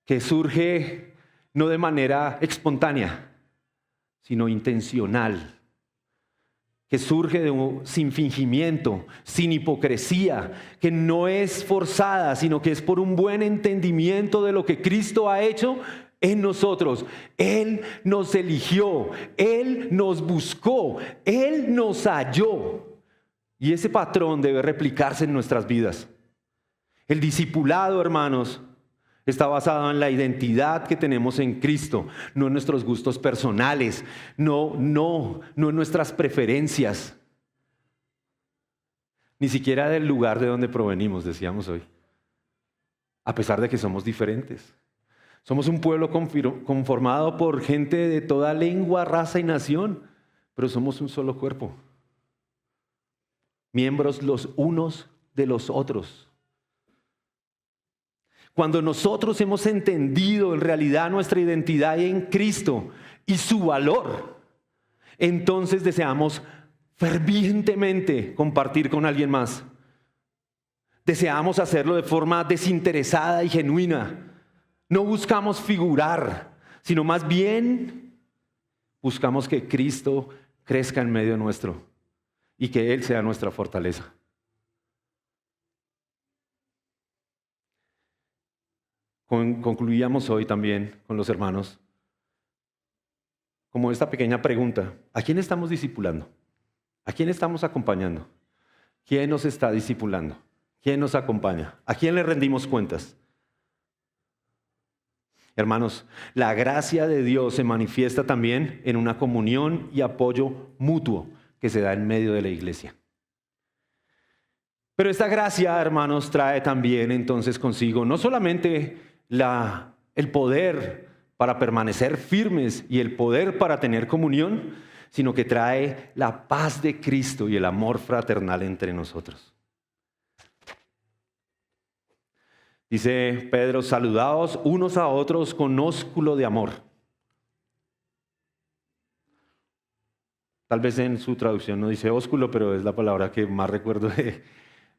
Speaker 1: que surge no de manera espontánea, sino intencional, que surge sin fingimiento, sin hipocresía, que no es forzada, sino que es por un buen entendimiento de lo que Cristo ha hecho en nosotros. Él nos eligió, Él nos buscó, Él nos halló. Y ese patrón debe replicarse en nuestras vidas. El discipulado, hermanos, está basado en la identidad que tenemos en Cristo, no en nuestros gustos personales, no en nuestras preferencias, ni siquiera del lugar de donde provenimos, decíamos hoy, a pesar de que somos diferentes. Somos un pueblo conformado por gente de toda lengua, raza y nación, pero somos un solo cuerpo, miembros los unos de los otros. Cuando nosotros hemos entendido en realidad nuestra identidad en Cristo y su valor, entonces deseamos fervientemente compartir con alguien más. Deseamos hacerlo de forma desinteresada y genuina. No buscamos figurar, sino más bien buscamos que Cristo crezca en medio nuestro y que Él sea nuestra fortaleza. Concluíamos hoy también con los hermanos como esta pequeña pregunta: ¿a quién estamos discipulando? ¿A quién estamos acompañando? ¿Quién nos está discipulando? ¿Quién nos acompaña? ¿A quién le rendimos cuentas? Hermanos, la gracia de Dios se manifiesta también en una comunión y apoyo mutuo que se da en medio de la iglesia. Pero esta gracia, hermanos, trae también entonces consigo no solamente el poder para permanecer firmes y el poder para tener comunión, sino que trae la paz de Cristo y el amor fraternal entre nosotros. Dice Pedro: saludaos unos a otros con ósculo de amor. Tal vez en su traducción no dice ósculo, pero es la palabra que más recuerdo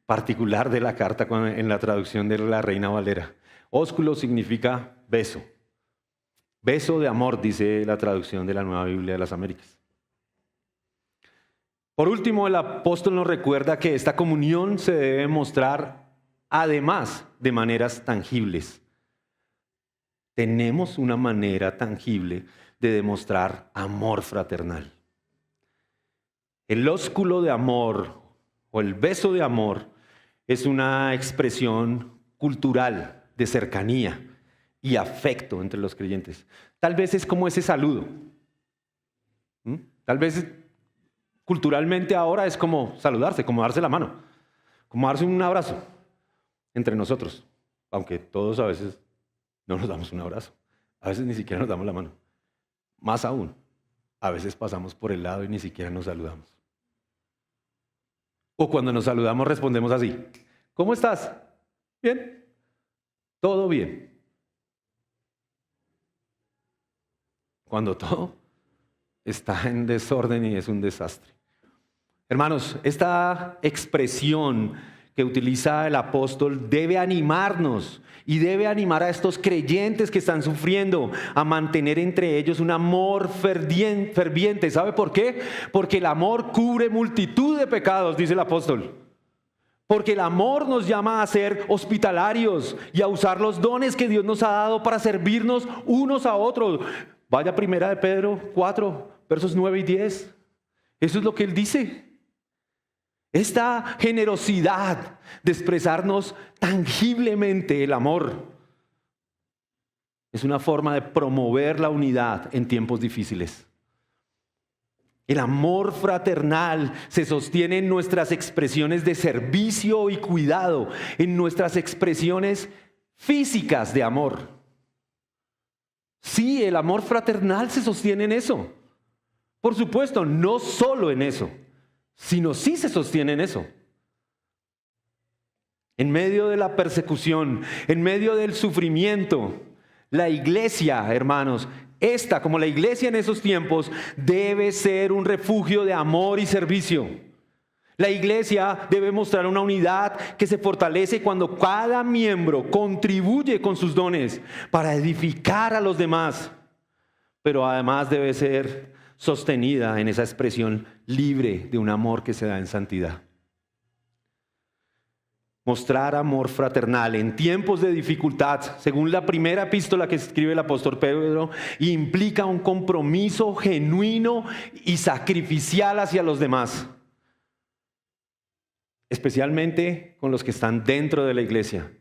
Speaker 1: particular de la carta en la traducción de la Reina Valera. Ósculo significa beso. Beso de amor, dice la traducción de la Nueva Biblia de las Américas. Por último, el apóstol nos recuerda que esta comunión se debe mostrar además de maneras tangibles. Tenemos una manera tangible de demostrar amor fraternal. El ósculo de amor o el beso de amor es una expresión cultural de cercanía y afecto entre los creyentes. Tal vez es como ese saludo. Tal vez culturalmente ahora es como saludarse, como darse la mano, como darse un abrazo entre nosotros, aunque todos a veces no nos damos un abrazo, a veces ni siquiera nos damos la mano. Más aún, a veces pasamos por el lado y ni siquiera nos saludamos. O cuando nos saludamos respondemos así: ¿cómo estás? Bien, todo bien. Cuando todo está en desorden y es un desastre. Hermanos, esta expresión que utiliza el apóstol debe animarnos y debe animar a estos creyentes que están sufriendo a mantener entre ellos un amor ferviente. ¿Sabe por qué? Porque el amor cubre multitud de pecados, dice el apóstol. Porque el amor nos llama a ser hospitalarios y a usar los dones que Dios nos ha dado para servirnos unos a otros. Vaya primera de Pedro 4, versos 9 y 10. Eso es lo que él dice. Esta generosidad de expresarnos tangiblemente el amor es una forma de promover la unidad en tiempos difíciles. El amor fraternal se sostiene en nuestras expresiones de servicio y cuidado, en nuestras expresiones físicas de amor. Sí, el amor fraternal se sostiene en eso. Por supuesto, no solo en eso, sino sí se sostiene en eso. En medio de la persecución, en medio del sufrimiento, la iglesia, hermanos, esta, como la iglesia en esos tiempos, debe ser un refugio de amor y servicio. La iglesia debe mostrar una unidad que se fortalece cuando cada miembro contribuye con sus dones para edificar a los demás. Pero además debe ser sostenida en esa expresión libre de un amor que se da en santidad. Mostrar amor fraternal en tiempos de dificultad, según la primera epístola que escribe el apóstol Pedro, implica un compromiso genuino y sacrificial hacia los demás, especialmente con los que están dentro de la iglesia,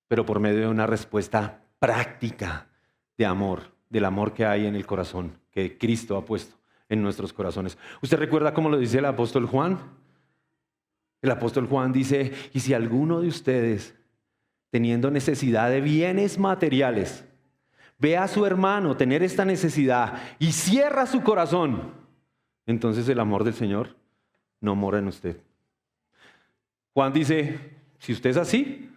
Speaker 1: pero por medio de una respuesta práctica de amor, del amor que hay en el corazón, que Cristo ha puesto en nuestros corazones. ¿Usted recuerda cómo lo dice el apóstol Juan? El apóstol Juan dice: y si alguno de ustedes, teniendo necesidad de bienes materiales, ve a su hermano tener esta necesidad y cierra su corazón, entonces el amor del Señor no mora en usted. Juan dice: si usted es así,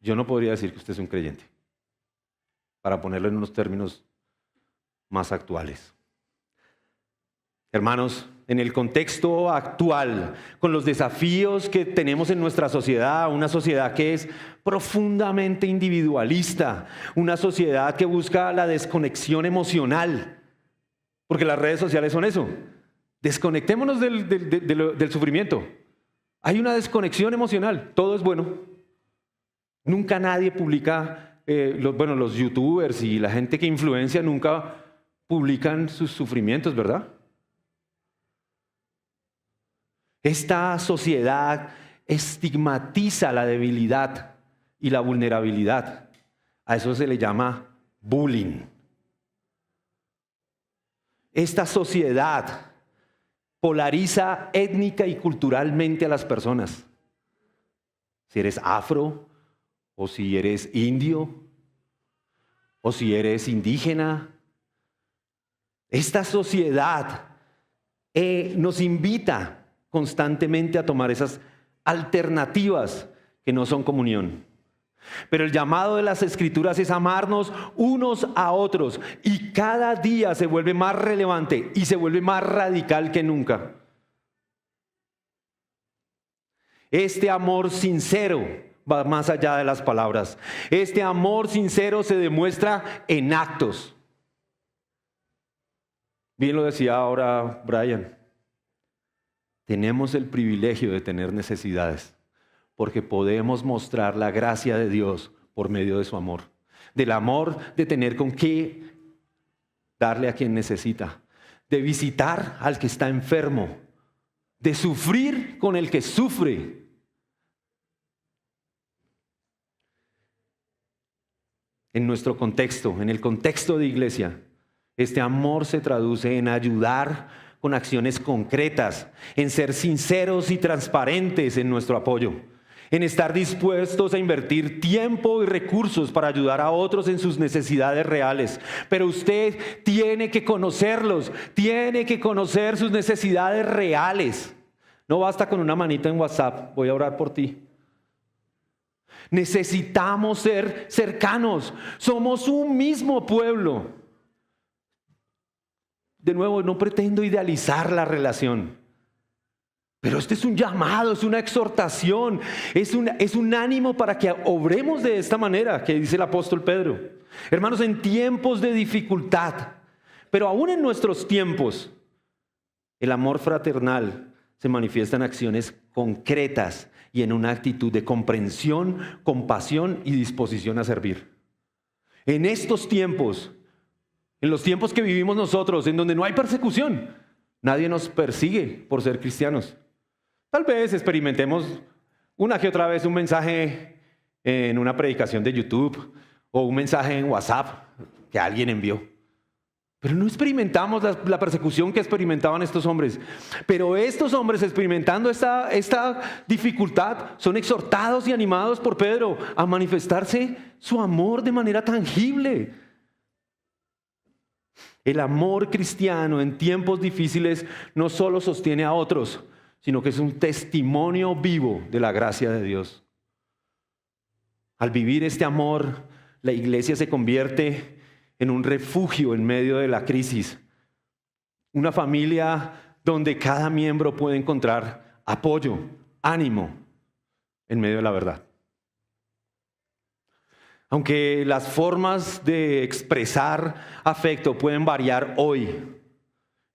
Speaker 1: yo no podría decir que usted es un creyente, para ponerlo en unos términos más actuales. Hermanos, en el contexto actual, con los desafíos que tenemos en nuestra sociedad, una sociedad que es profundamente individualista, una sociedad que busca la desconexión emocional, porque las redes sociales son eso. Desconectémonos del sufrimiento. Hay una desconexión emocional, todo es bueno. Nunca nadie publica, los youtubers y la gente que influencia nunca publican sus sufrimientos, ¿verdad? Esta sociedad estigmatiza la debilidad y la vulnerabilidad. A eso se le llama bullying. Esta sociedad polariza étnica y culturalmente a las personas. Si eres afro, o si eres indio, o si eres indígena. Esta sociedad nos invita constantemente a tomar esas alternativas que no son comunión. Pero el llamado de las Escrituras es amarnos unos a otros, y cada día se vuelve más relevante y se vuelve más radical que nunca. Este amor sincero va más allá de las palabras. Este amor sincero se demuestra en actos. Bien lo decía ahora Brian. Tenemos el privilegio de tener necesidades, porque podemos mostrar la gracia de Dios por medio de su amor. Del amor de tener con qué darle a quien necesita, de visitar al que está enfermo, de sufrir con el que sufre. En nuestro contexto, en el contexto de iglesia, este amor se traduce en ayudar con acciones concretas, en ser sinceros y transparentes en nuestro apoyo, en estar dispuestos a invertir tiempo y recursos para ayudar a otros en sus necesidades reales. Pero usted tiene que conocerlos, tiene que conocer sus necesidades reales. No basta con una manita en WhatsApp, voy a orar por ti. Necesitamos ser cercanos, somos un mismo pueblo. De nuevo, no pretendo idealizar la relación, pero este es un llamado, es una exhortación, es un ánimo para que obremos de esta manera que dice el apóstol Pedro. Hermanos, en tiempos de dificultad, pero aún en nuestros tiempos, el amor fraternal se manifiesta en acciones concretas y en una actitud de comprensión, compasión y disposición a servir. En estos tiempos, en los tiempos que vivimos nosotros, en donde no hay persecución, nadie nos persigue por ser cristianos. Tal vez experimentemos una que otra vez un mensaje en una predicación de YouTube o un mensaje en WhatsApp que alguien envió. Pero no experimentamos la persecución que experimentaban estos hombres. Pero estos hombres, experimentando esta dificultad, son exhortados y animados por Pedro a manifestarse su amor de manera tangible. El amor cristiano en tiempos difíciles no solo sostiene a otros, sino que es un testimonio vivo de la gracia de Dios. Al vivir este amor, la iglesia se convierte en un refugio en medio de la crisis. Una familia donde cada miembro puede encontrar apoyo, ánimo en medio de la verdad. Aunque las formas de expresar afecto pueden variar hoy,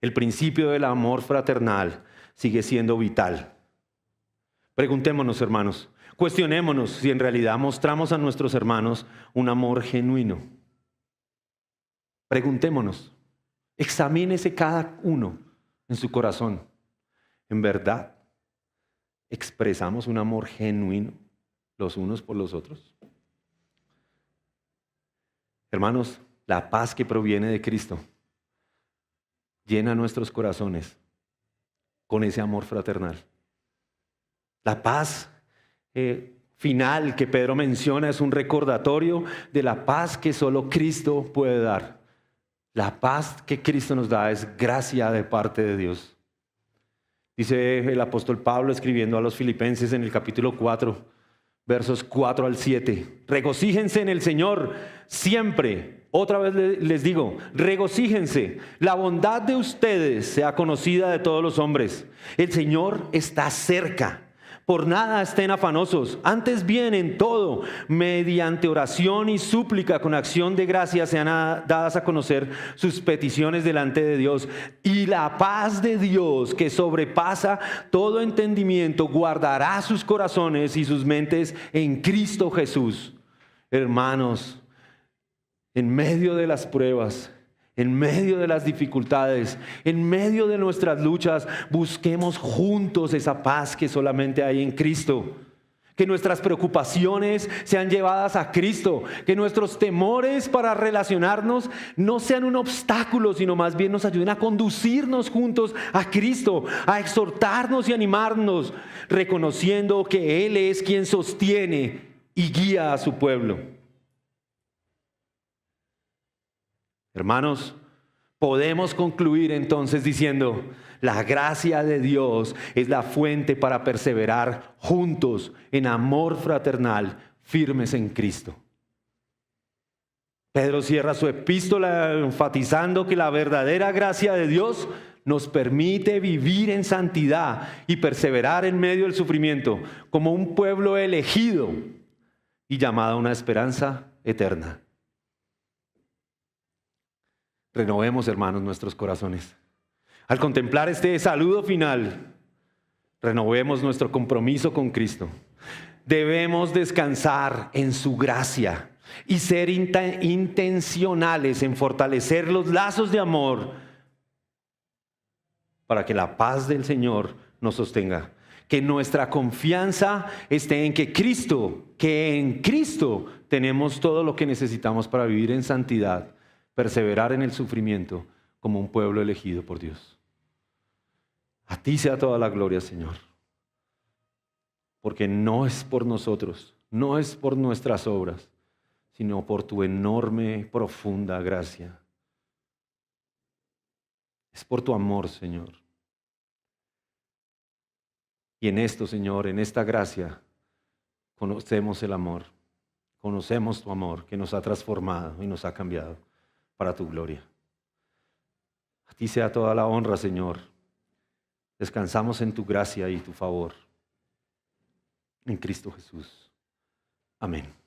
Speaker 1: el principio del amor fraternal sigue siendo vital. Preguntémonos, hermanos, cuestionémonos si en realidad mostramos a nuestros hermanos un amor genuino. Preguntémonos, examínese cada uno en su corazón. ¿En verdad expresamos un amor genuino los unos por los otros? Hermanos, la paz que proviene de Cristo llena nuestros corazones con ese amor fraternal. La paz final que Pedro menciona es un recordatorio de la paz que solo Cristo puede dar. La paz que Cristo nos da es gracia de parte de Dios. Dice el apóstol Pablo escribiendo a los Filipenses en el capítulo 4, versos 4 al 7. Regocíjense en el Señor siempre. Otra vez les digo, regocíjense. La bondad de ustedes sea conocida de todos los hombres. El Señor está cerca. Por nada estén afanosos, antes bien en todo, mediante oración y súplica con acción de gracias sean dadas a conocer sus peticiones delante de Dios. Y la paz de Dios, que sobrepasa todo entendimiento, guardará sus corazones y sus mentes en Cristo Jesús. Hermanos, en medio de las pruebas, en medio de las dificultades, en medio de nuestras luchas, busquemos juntos esa paz que solamente hay en Cristo. Que nuestras preocupaciones sean llevadas a Cristo. Que nuestros temores para relacionarnos no sean un obstáculo, sino más bien nos ayuden a conducirnos juntos a Cristo, a exhortarnos y animarnos, reconociendo que Él es quien sostiene y guía a su pueblo. Hermanos, podemos concluir entonces diciendo, la gracia de Dios es la fuente para perseverar juntos en amor fraternal, firmes en Cristo. Pedro cierra su epístola enfatizando que la verdadera gracia de Dios nos permite vivir en santidad y perseverar en medio del sufrimiento como un pueblo elegido y llamado a una esperanza eterna. Renovemos, hermanos, nuestros corazones. Al contemplar este saludo final, renovemos nuestro compromiso con Cristo. Debemos descansar en su gracia. y ser intencionales en fortalecer los lazos de amor para que la paz del Señor nos sostenga. Que nuestra confianza esté en que en Cristo tenemos todo lo que necesitamos para vivir en santidad, perseverar en el sufrimiento como un pueblo elegido por Dios. A ti sea toda la gloria, Señor, porque no es por nosotros, no es por nuestras obras, sino por tu enorme, profunda gracia. Es por tu amor, Señor. Y en esto, Señor, en esta gracia, conocemos el amor, conocemos tu amor que nos ha transformado y nos ha cambiado para tu gloria. A ti sea toda la honra, Señor. Descansamos en tu gracia y tu favor. En Cristo Jesús. Amén.